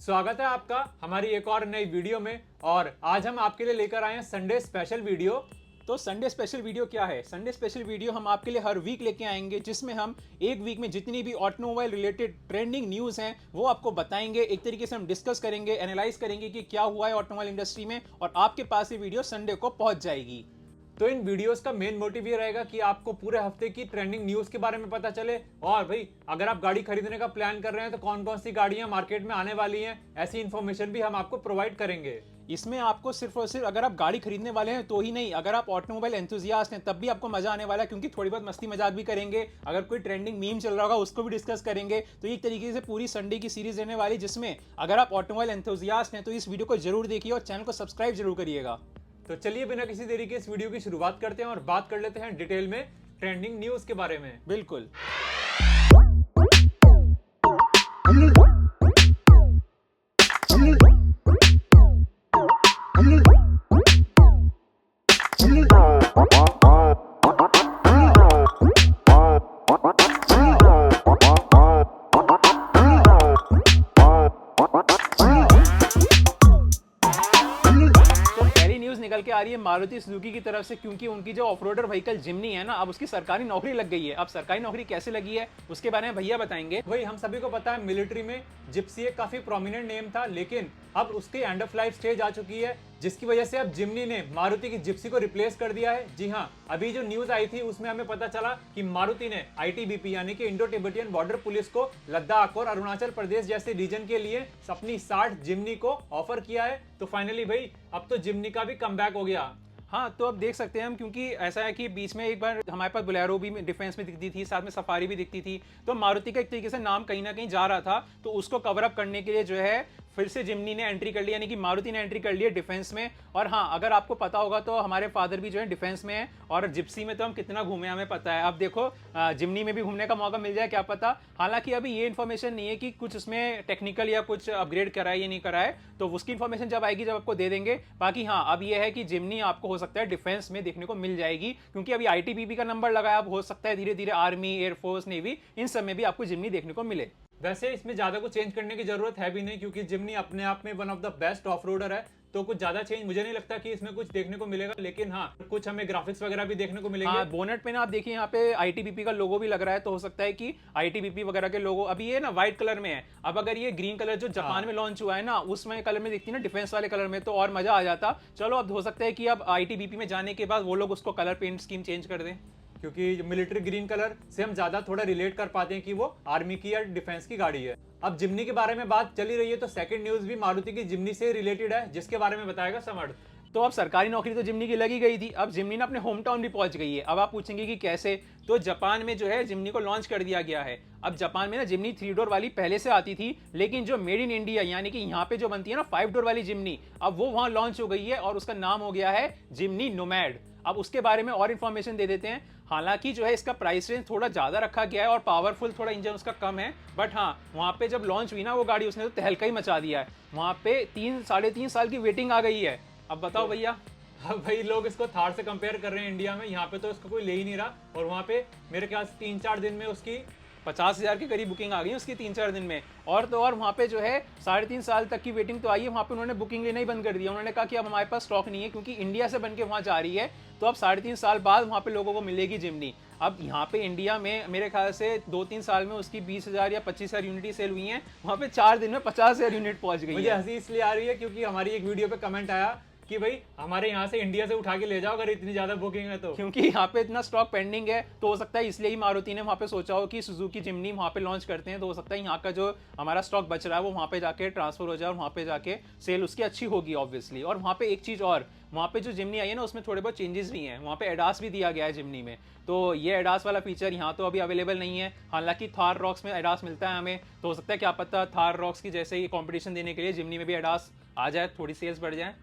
स्वागत है आपका हमारी एक और नई वीडियो में। और आज हम आपके लिए लेकर आए हैं संडे स्पेशल वीडियो। तो संडे स्पेशल वीडियो क्या है? संडे स्पेशल वीडियो हम आपके लिए हर वीक लेके आएंगे, जिसमें हम एक वीक में जितनी भी ऑटोमोबाइल रिलेटेड ट्रेंडिंग न्यूज़ हैं वो आपको बताएंगे। एक तरीके से हम डिस्कस करेंगे, एनालाइज करेंगे कि क्या हुआ है ऑटोमोबाइल इंडस्ट्री में, और आपके पास ये वीडियो संडे को पहुंच जाएगी। तो इन वीडियोस का मेन मोटिव ये रहेगा कि आपको पूरे हफ्ते की ट्रेंडिंग न्यूज के बारे में पता चले। और भाई अगर आप गाड़ी खरीदने का प्लान कर रहे हैं तो कौन कौन सी गाड़ियां मार्केट में आने वाली हैं, ऐसी इन्फॉर्मेशन भी हम आपको प्रोवाइड करेंगे। इसमें आपको सिर्फ और सिर्फ अगर आप गाड़ी खरीदने वाले हैं तो ही नहीं, अगर आप ऑटोमोबाइल एंथुजियास्ट हैं तब भी आपको मजा आने वाला है, क्योंकि थोड़ी बहुत मस्ती मजाक भी करेंगे। अगर कोई ट्रेंडिंग मीम चल रहा होगा उसको भी डिस्कस करेंगे। तो एक तरीके से पूरी संडे की सीरीज रहने वाली, जिसमें अगर आप ऑटोमोबाइल एंथुजियास्ट हैं तो इस वीडियो को जरूर देखिए और चैनल को सब्सक्राइब जरूर करिएगा। तो चलिए बिना किसी देरी के इस वीडियो की शुरुआत करते हैं और बात कर लेते हैं डिटेल में ट्रेंडिंग न्यूज के बारे में। बिल्कुल। निकल के आ रही है मारुति सुजुकी की तरफ से, क्योंकि उनकी जो ऑफरोडर व्हीकल जिम्नी है ना, अब उसकी सरकारी नौकरी लग गई है। अब सरकारी नौकरी कैसे लगी है उसके बारे में भैया बताएंगे। वही हम सभी को पता है, मिलिट्री में जिप्सी एक काफी प्रोमिनेंट नेम था, लेकिन अब उसकी एंड ऑफ लाइफ स्टेज आ चुकी है, जिसकी वजह से अब जिम्नी ने मारुति की जिप्सी को रिप्लेस कर दिया है। जी हाँ, अभी जो न्यूज आई थी उसमें हमें पता चला कि मारुति ने आईटीबीपी यानी कि इंडो तिब्बतियन बॉर्डर पुलिस को लद्दाख और अरुणाचल प्रदेश जैसे रीजन के लिए अपनी 60 जिम्नी को ऑफर किया है। तो फाइनली भाई अब तो जिम्नी का भी कमबैक हो गया। हाँ, तो अब देख सकते हैं हम, क्योंकि ऐसा है कि बीच में एक बार हमारे पास बोलेरो भी डिफेंस में दिखती थी, साथ में सफारी भी दिखती थी। तो मारुति का एक तरीके से नाम कहीं ना कहीं जा रहा था, तो उसको कवर अप करने के लिए जो है फिर से जिम्नी ने एंट्री कर ली, यानी कि मारुति ने एंट्री कर ली है डिफेंस में। और हाँ, अगर आपको पता होगा तो हमारे फादर भी जो है डिफेंस में है, और जिप्सी में तो हम कितना घूमे हमें पता है। अब देखो जिम्नी में भी घूमने का मौका मिल जाए, क्या पता। हालांकि अभी ये इन्फॉर्मेशन नहीं है कि कुछ उसमें टेक्निकल या कुछ अपग्रेड करा है या नहीं करा है, तो उसकी इन्फॉर्मेशन जब आएगी जब आपको दे देंगे। बाकी हाँ, अब ये है कि जिम्नी आपको हो सकता है डिफेंस में देखने को मिल जाएगी, क्योंकि अभी आईटीबीपी का नंबर लगाया। अब हो सकता है धीरे धीरे आर्मी, एयरफोर्स, नेवी, इन सब में भी आपको जिम्नी देखने को मिले। वैसे इसमें ज्यादा कुछ चेंज करने की जरूरत है भी नहीं, क्योंकि जिम्नी अपने आप में one of the best off roader है। तो कुछ ज्यादा चेंज मुझे नहीं लगता कि इसमें कुछ देखने को मिलेगा, लेकिन हाँ कुछ हमें ग्राफिक्स वगैरह भी देखने को मिलेंगे। हाँ, बोनेट पे ना आप देखिए यहाँ पे आईटीबीपी का लोगो भी लग रहा है, तो हो सकता है कि आईटीबीपी वगैरह के लोगो अभी ये ना व्हाइट कलर में है। अब अगर ये ग्रीन कलर जो जापान में लॉन्च हुआ है ना, उसमें कलर में दिखती है ना डिफेंस वाले कलर में, तो और मजा आ जाता। चलो, अब हो सकता है कि अब आईटीबीपी में जाने के बाद वो लोग उसको कलर पेंट स्कीम चेंज कर दें, क्योंकि मिलिट्री ग्रीन कलर से हम ज्यादा थोड़ा रिलेट कर पाते हैं कि वो आर्मी की या डिफेंस की गाड़ी है। अब जिम्नी के बारे में बात चली रही है, तो सेकंड न्यूज भी मारुति की जिम्नी से रिलेटेड है, जिसके बारे में बताएगा समर्थ। तो अब सरकारी नौकरी तो जिम्नी की लगी गई थी, अब जिम्नी ना अपने होम टाउन भी पहुंच गई है। अब आप पूछेंगे कि कैसे, तो जापान में जो है जिम्नी को लॉन्च कर दिया गया है। अब जापान में ना जिम्नी 3 डोर वाली पहले से आती थी, लेकिन जो मेड इन इंडिया यानी कि यहाँ पे जो बनती है ना 5 डोर वाली जिम्नी, अब वो वहां लॉन्च हो गई है और उसका नाम हो गया है जिम्नी नोमैड। अब उसके बारे में और इन्फॉर्मेशन दे देते हैं। हालांकि जो है इसका प्राइस रेंज थोड़ा ज़्यादा रखा गया है और पावरफुल थोड़ा इंजन उसका कम है, बट हाँ वहाँ पे जब लॉन्च हुई ना वो गाड़ी, उसने तो तहलका ही मचा दिया है। वहाँ पे 3-3.5 साल की वेटिंग आ गई है। अब बताओ भैया। अब भाई लोग इसको थार से कंपेयर कर रहे हैं इंडिया में, यहाँ पे तो इसको कोई ले ही नहीं रहा, और वहाँ पे मेरे ख्याल से 3-4 दिन में उसकी 50,000 के करीब बुकिंग आ गई उसकी 3-4 दिन में। और तो और वहाँ पे जो है 3.5 साल तक की वेटिंग तो आई है। वहाँ पे उन्होंने बुकिंग लेना ही बंद कर दिया। उन्होंने कहा कि अब हमारे पास स्टॉक नहीं है, क्योंकि इंडिया से बन के वहाँ जा रही है, तो अब 3.5 साल बाद वहाँ पे लोगों को मिलेगी जिम्नी। अब यहाँ पे इंडिया में मेरे ख्याल से 2-3 साल में उसकी 20,000 या 25,000 यूनिट सेल हुई हैं, वहाँ पे 4 दिन में 50,000 यूनिट पहुँच गई है। मुझे हंसी इसलिए आ रही है क्योंकि हमारी एक वीडियो पे कमेंट आया कि भाई हमारे यहाँ से इंडिया से उठा के ले जाओ अगर इतनी ज्यादा बुकिंग है तो, क्योंकि यहाँ पे इतना स्टॉक पेंडिंग है। तो हो सकता है इसलिए ही मारुति ने वहाँ पे सोचा हो कि सुजुकी जिम्नी वहाँ पे लॉन्च करते हैं, तो हो सकता है यहाँ का जो हमारा स्टॉक बच रहा है वो वहाँ पे जाके ट्रांसफर हो जाए और वहाँ पे जाके सेल उसकी अच्छी होगी ऑब्वियसली। और वहाँ पे एक चीज़ और, वहाँ पे जो जिम्नी आई है ना उसमें थोड़े बहुत चेंजेस भी हैं। वहाँ पे एडास भी दिया गया है जिम्नी में, तो ये एडास वाला फीचर यहाँ तो अभी अवेलेबल नहीं है। हालांकि थार रॉक्स में एडास मिलता है हमें, तो हो सकता है क्या पता थार रॉक्स की जैसे ही कॉम्पिटिशन देने के लिए जिम्नी में भी एडास आ जाए, थोड़ी सेल्स बढ़ जाए।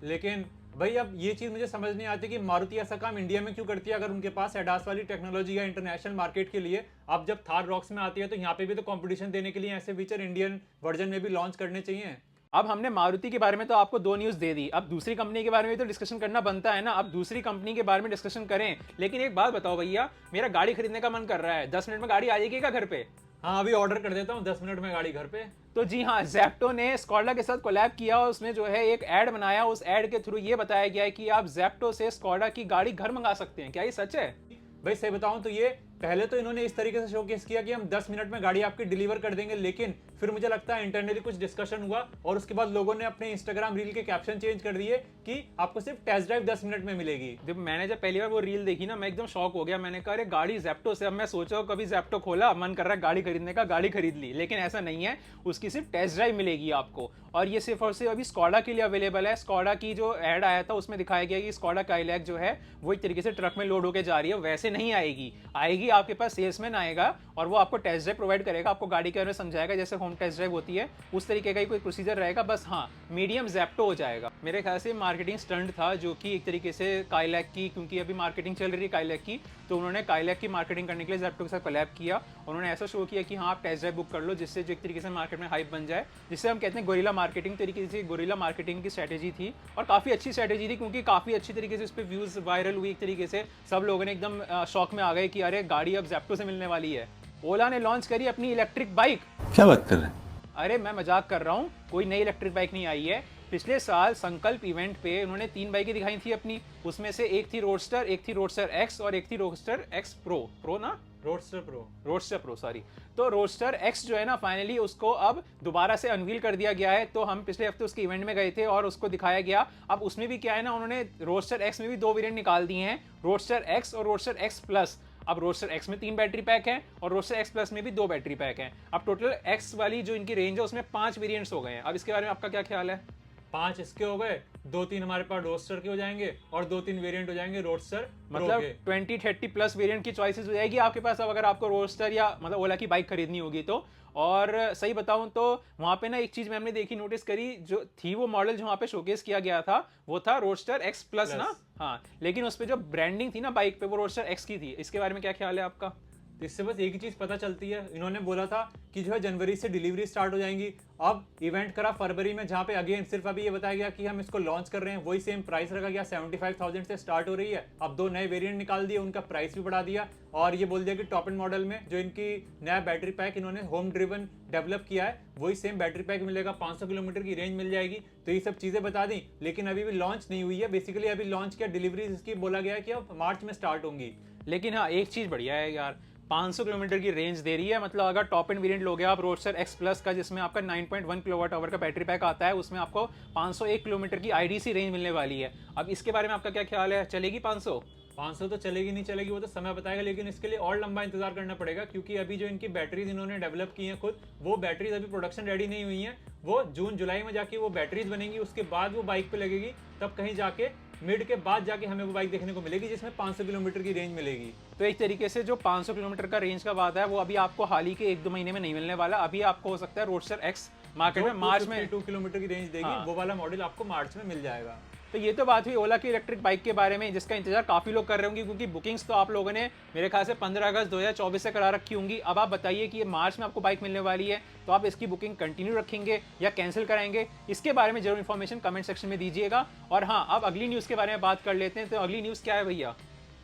लेकिन भाई अब ये चीज मुझे समझ नहीं आती कि मारुति ऐसा काम इंडिया में क्यों करती है, अगर उनके पास एडास वाली टेक्नोलॉजी है इंटरनेशनल मार्केट के लिए। अब जब थार रॉक्स में आती है तो यहाँ पे भी तो कंपटीशन देने के लिए ऐसे फीचर इंडियन वर्जन में भी लॉन्च करने चाहिए। अब हमने मारुति के बारे में तो आपको 2 न्यूज़ दे दी, अब दूसरी कंपनी के बारे में भी तो डिस्कशन करना बनता है ना। अब दूसरी कंपनी के बारे में डिस्कशन करें, लेकिन एक बात बताओ भैया, मेरा गाड़ी खरीदने का मन कर रहा है, 10 मिनट में गाड़ी आ जाएगी क्या घर पे? हाँ अभी ऑर्डर कर देता हूँ, 10 मिनट में गाड़ी घर पे। तो जी हाँ, ज़ेप्टो ने स्कोडा के साथ कोलैब किया और उसमें जो है एक ऐड बनाया। उस ऐड के थ्रू ये बताया गया है कि आप ज़ेप्टो से स्कोडा की गाड़ी घर मंगा सकते हैं। क्या ये सच है? भाई सही बताऊं तो ये पहले तो इन्होंने इस तरीके से शोकेस किया कि हम 10 मिनट में गाड़ी आपकी डिलीवर कर देंगे, लेकिन फिर मुझे लगता है इंटरनली कुछ डिस्कशन हुआ और उसके बाद लोगों ने अपने इंस्टाग्राम रील के कैप्शन चेंज कर दिए कि आपको सिर्फ टेस्ट ड्राइव 10 मिनट में मिलेगी। जब मैंने पहली बार वो रील देखी ना, मैं एकदम शॉक हो गया। मैंने कहा अरे गाड़ी ज़ेप्टो से। अब मैं सोचा कभी ज़ेप्टो खोला, मन कर रहा है गाड़ी खरीदने का, गाड़ी खरीद ली, लेकिन ऐसा नहीं है। उसकी सिर्फ टेस्ट ड्राइव मिलेगी आपको, और ये सिर्फ और सिर्फ अभी स्कोडा के लिए अवेलेबल है। स्कोडा की जो ऐड आया था उसमें दिखाया गया कि स्कोडा काइलैक जो है वो एक तरीके से ट्रक में लोड होकर जा रही है, वैसे नहीं आएगी आपके पास सेल्समैन आएगा और वो आपको टेस्ट ड्राइव प्रोवाइड करेगा, आपको गाड़ी के बारे में समझाएगा, जैसे होम टेस्ट ड्राइव होती है उस तरीके का ही कोई प्रोसीजर रहेगा। बस हाँ, मीडियम ज़ेप्टो हो जाएगा। मेरे ख्याल से मार्केटिंग स्टंट था जो कि एक तरीके से काइलैक की, क्योंकि अभी मार्केटिंग चल रही है काइलैक की, तो उन्होंने काइलैक की मार्केटिंग करने के लिए ज़ेप्टो के साथ कोलैब किया। उन्होंने ऐसा शो किया कि हाँ आप टेस्ट ड्राइव बुक कर लो, जिससे जो एक तरीके से मार्केट में हाइप बन जाए, जिससे हम कहते हैं गोरिल्ला मार्केटिंग तरीके से। गोरिल्ला मार्केटिंग की स्ट्रैटेजी थी और काफ़ी अच्छी स्ट्रैटेजी थी, क्योंकि काफ़ी अच्छी तरीके से इस पर व्यूज़ वायरल हुई। एक तरीके से सब लोगों ने एकदम शॉक में आ गए कि अरे गाड़ी अब ज़ेप्टो से मिलने वाली है। ओला ने लॉन्च करी अपनी इलेक्ट्रिक बाइक। क्या बात कर रहे हैं? अरे मैं मजाक कर रहा हूँ, कोई नई इलेक्ट्रिक बाइक नहीं आई है। पिछले साल संकल्प इवेंट पे उन्होंने 3 बाइकें दिखाई थी अपनी, उसमें से एक थी रोडस्टर, एक थी रोडस्टर एक्स और एक थी रोडस्टर एक्स प्रो ना, रोडस्टर प्रो सॉरी। तो रोडस्टर एक्स जो है ना, फाइनली उसको अब दोबारा से अनवील कर दिया गया है। तो हम पिछले हफ्ते उसके इवेंट में गए थे और उसको दिखाया गया। अब उसमें भी क्या है ना, उन्होंने रोडस्टर एक्स में भी 2 वेरिएंट निकाल दिए हैं, रोडस्टर एक्स और रोडस्टर एक्स प्लस। अब रोडस्टर एक्स में 3 बैटरी पैक है और रोडस्टर एक्स प्लस में भी 2 बैटरी पैक है। अब टोटल एक्स वाली जो इनकी रेंज है उसमें 5 वेरिएंट्स हो गए हैं। अब इसके बारे में आपका क्या ख्याल है? 5 इसके हो गए, 2-3 हमारे पास रोडस्टर के हो जाएंगे और 2-3 वेरिएंट हो जाएंगे रोडस्टर मतलब 20-30 प्लस वेरिएंट की चॉइसेस हो जाएगी आपके पास अब, अगर आपको रोडस्टर या मतलब ओला की बाइक खरीदनी होगी तो। और सही बताऊं तो वहां पे ना एक चीज मैंने देखी, नोटिस करी, जो थी वो मॉडल जो वहां पे शोकेस किया गया था वो था रोडस्टर एक्स प्लस ना। हाँ, लेकिन उस पे जो ब्रांडिंग थी ना बाइक पे वो रोडस्टर एक्स की थी। इसके बारे में क्या ख्याल है आपका? इससे बस एक ही चीज पता चलती है, इन्होंने बोला था कि जो है जनवरी से डिलीवरी स्टार्ट हो जाएंगी। अब इवेंट करा फरवरी में, जहां पे अगेन सिर्फ अभी ये बताया गया कि हम इसको लॉन्च कर रहे हैं, वही सेम प्राइस रखा गया, 75,000 से स्टार्ट हो रही है। अब 2 नए वेरिएंट निकाल दिए, उनका प्राइस भी बढ़ा दिया और ये बोल दिया कि टॉप एंड मॉडल में जो इनकी नया बैटरी पैक इन्होंने होम ड्रिवन डेवलप किया है वही सेम बैटरी पैक मिलेगा, 500 किलोमीटर की रेंज मिल जाएगी। तो ये सब चीजें बता दी, लेकिन अभी भी लॉन्च नहीं हुई है। बेसिकली अभी लॉन्च किया, डिलीवरी इसकी बोला गया है कि अब मार्च में स्टार्ट होंगी। लेकिन हाँ, एक चीज बढ़िया है यार, 500 किलोमीटर की रेंज दे रही है। मतलब अगर टॉप एंड वेरिएंट लोगे आप रोडस्टर एक्स प्लस का, जिसमें आपका 9.1 किलोवाट आवर का बैटरी पैक आता है, उसमें आपको 501 किलोमीटर की आईडीसी रेंज मिलने वाली है। अब इसके बारे में आपका क्या ख्याल है, चलेगी 500 तो चलेगी नहीं चलेगी वो तो समय बताएगा, लेकिन इसके लिए और लंबा इंतजार करना पड़ेगा, क्योंकि अभी जो इनकी बैटरीज इन्होंने डेवलप की हैं खुद, वो बैटरीज अभी प्रोडक्शन रेडी नहीं हुई हैं। वो जून जुलाई में जाके वो बैटरीज बनेंगी, उसके बाद वो बाइक पे लगेगी, तब कहीं जाके मिड के बाद जाके हमें वो बाइक देखने को मिलेगी जिसमें 500 किलोमीटर की रेंज मिलेगी। तो एक तरीके से जो 500 किलोमीटर का रेंज का वादा है वो अभी आपको हाल ही के 1-2 महीने में नहीं मिलने वाला। अभी आपको हो सकता है रोडस्टर एक्स मार्केट में मार्च में 2 किलोमीटर की रेंज देगी। हाँ। वो वाला मॉडल आपको मार्च में मिल जाएगा। तो ये तो बात हुई ओला की इलेक्ट्रिक बाइक के बारे में, जिसका इंतजार काफी लोग कर रहे होंगे, क्योंकि बुकिंग्स तो आप लोगों ने मेरे ख्याल से 15 अगस्त 2024 से करा रखी होंगी। अब आप बताइए कि ये मार्च में आपको बाइक मिलने वाली है, तो आप इसकी बुकिंग कंटिन्यू रखेंगे या कैंसिल कराएंगे? इसके बारे में जरूर इन्फॉर्मेशन कमेंट सेक्शन में दीजिएगा। और हाँ, अब अगली न्यूज़ के बारे में बात कर लेते हैं। तो अगली न्यूज़ क्या है भैया?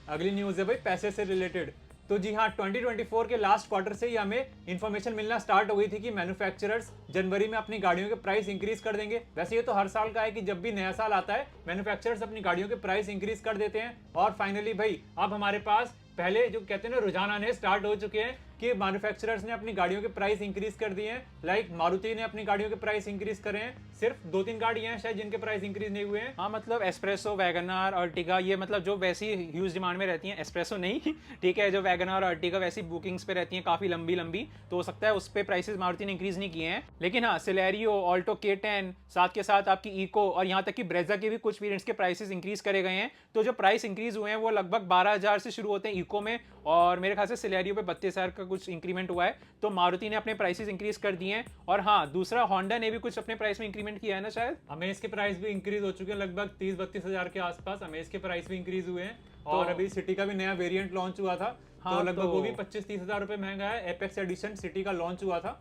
अगली न्यूज़ है भाई पैसे से रिलेटेड। तो जी हाँ, 2024 के लास्ट क्वार्टर से ही हमें इन्फॉर्मेशन मिलना स्टार्ट हो गई थी कि मैन्युफैक्चरर्स जनवरी में अपनी गाड़ियों के प्राइस इंक्रीज कर देंगे। वैसे ये तो हर साल का है कि जब भी नया साल आता है मैन्युफैक्चरर्स अपनी गाड़ियों के प्राइस इंक्रीज कर देते हैं। और फाइनली भाई अब हमारे पास पहले जो कहते हैं ना रुझान आने स्टार्ट हो चुके हैं कि मैन्युफैक्चरर्स ने अपनी गाड़ियों के प्राइस इंक्रीज कर दिए हैं। लाइक मारुति ने अपनी गाड़ियों के प्राइस इंक्रीज करे हैं। सिर्फ 2-3 गाड़ियां हैं शायद जिनके प्राइस इंक्रीज नहीं हुए हैं। हाँ, मतलब एस्प्रेसो, वैगनार, अर्टिगा, ये मतलब जो वैसी ह्यूज डिमांड में रहती हैं। एस्प्रेसो नहीं ठीक है, जो वैगनार और अर्टिगा वैसी बुकिंग्स पे रहती हैं काफी लंबी लंबी, तो हो सकता है उस पर प्राइसेस मारुति ने इंक्रीज नहीं किए हैं। लेकिन हाँ, सिलेरियो, ऑल्टो K10, साथ के साथ आपकी इको और यहाँ तक कि ब्रेजा के भी कुछ वेरिएंट्स के प्राइसेस इंक्रीज करे गए हैं। तो जो प्राइस इंक्रीज हुए हैं वो लगभग 12,000 से शुरू होते हैं इको में, और मेरे ख्याल से सिलेरियो पे 32,000 का कुछ इंक्रीमेंट हुआ है। तो मारुति ने अपने प्राइसेस इंक्रीज कर दिए हैं। और हाँ, दूसरा होंडा ने भी कुछ अपने प्राइस में इंक्रीमेंट किया है ना शायद। अमेज के प्राइस भी इंक्रीज हो चुके हैं, लगभग 30-32 हजार के आसपास अमेज के प्राइस भी इंक्रीज हुए हैं। और अभी सिटी का भी नया वेरिएंट लॉन्च हुआ था। हाँ, तो लगभग वो भी 25-30 हजार रुपए महंगा है। एपेक्स एडिशन सिटी का लॉन्च हुआ था।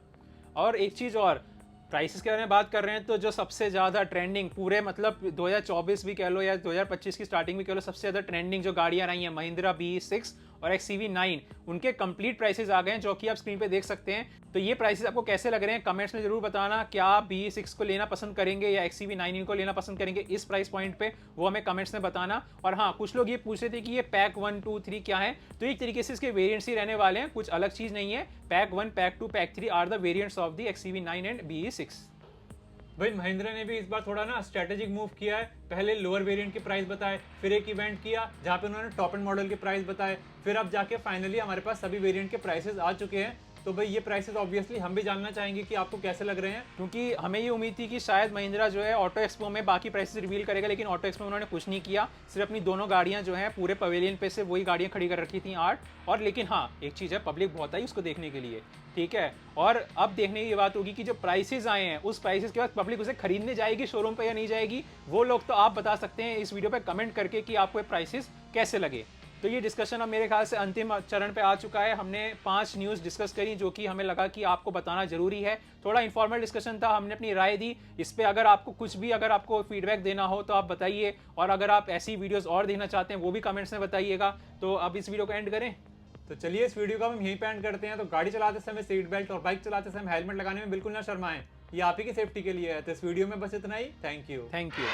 और एक चीज और, प्राइसेस के बारे में बात कर रहे हैं तो जो सबसे ज्यादा ट्रेंडिंग पूरे मतलब 2024 भी कह लो या 2025 की स्टार्टिंग भी कह लो, सबसे ज्यादा ट्रेंडिंग जो गाड़ियां रही हैं महिंद्रा BE6 और XCV9 उनके कंप्लीट प्राइसेस आ गए हैं, जो कि आप स्क्रीन पे देख सकते हैं। तो ये प्राइसेस आपको कैसे लग रहे हैं कमेंट्स में जरूर बताना। क्या आप BE6 को लेना पसंद करेंगे या XCV9 को लेना पसंद करेंगे इस प्राइस पॉइंट पे, वो हमें कमेंट्स में बताना। और हाँ, कुछ लोग ये पूछ रहे थे कि ये पैक 1, 2, 3 क्या है, तो एक तरीके से इसके वेरिएंट्स ही रहने वाले हैं, कुछ अलग चीज नहीं है। Pack 1, pack 2, pack 3 are the variants of the XCV9 and BE6। भाई महिंद्रा ने भी इस बार थोड़ा ना स्ट्रेटेजिक मूव किया है। पहले लोअर वेरिएंट के प्राइस बताए, फिर एक इवेंट किया जहां पे उन्होंने टॉप एंड मॉडल के प्राइस बताए, फिर अब जाके फाइनली हमारे पास सभी वेरिएंट के प्राइसेस आ चुके हैं। तो भाई ये प्राइसेस ऑब्वियसली हम भी जानना चाहेंगे कि आपको कैसे लग रहे हैं, क्योंकि हमें ये उम्मीद थी कि शायद महिंद्रा जो है ऑटो एक्सपो में बाकी प्राइसेस रिवील करेगा, लेकिन ऑटो एक्सपो में उन्होंने कुछ नहीं किया। सिर्फ अपनी दोनों गाड़ियां जो हैं पूरे पवेलियन पे से वही गाड़ियां खड़ी कर रखी थी 8। और लेकिन हाँ, एक चीज़ है, पब्लिक बहुत आई उसको देखने के लिए, ठीक है। और अब देखने की बात होगी कि जो प्राइसेस आए हैं उस प्राइसेस के बाद पब्लिक उसे खरीदने जाएगी शोरूम पे या नहीं जाएगी, वो लोग तो आप बता सकते हैं इस वीडियो पे कमेंट करके कि आपको ये प्राइसेस कैसे लगे। तो ये डिस्कशन अब मेरे ख्याल से अंतिम चरण पे आ चुका है। हमने 5 न्यूज़ डिस्कस करी जो कि हमें लगा कि आपको बताना जरूरी है। थोड़ा इन्फॉर्मल डिस्कशन था, हमने अपनी राय दी इस पे। अगर आपको कुछ भी, अगर आपको फीडबैक देना हो तो आप बताइए, और अगर आप ऐसी वीडियोस और देखना चाहते हैं वो भी कमेंट्स में बताइएगा। तो अब इस वीडियो को एंड करें। तो चलिए इस वीडियो को हम यहीं पे एंड करते हैं। तो गाड़ी चलाते समय सीट बेल्ट और बाइक चलाते समय हेलमेट लगाने में बिल्कुल ना शर्माएं, ये आप ही की सेफ्टी के लिए है। तो इस वीडियो में बस इतना ही। Thank you. Thank you.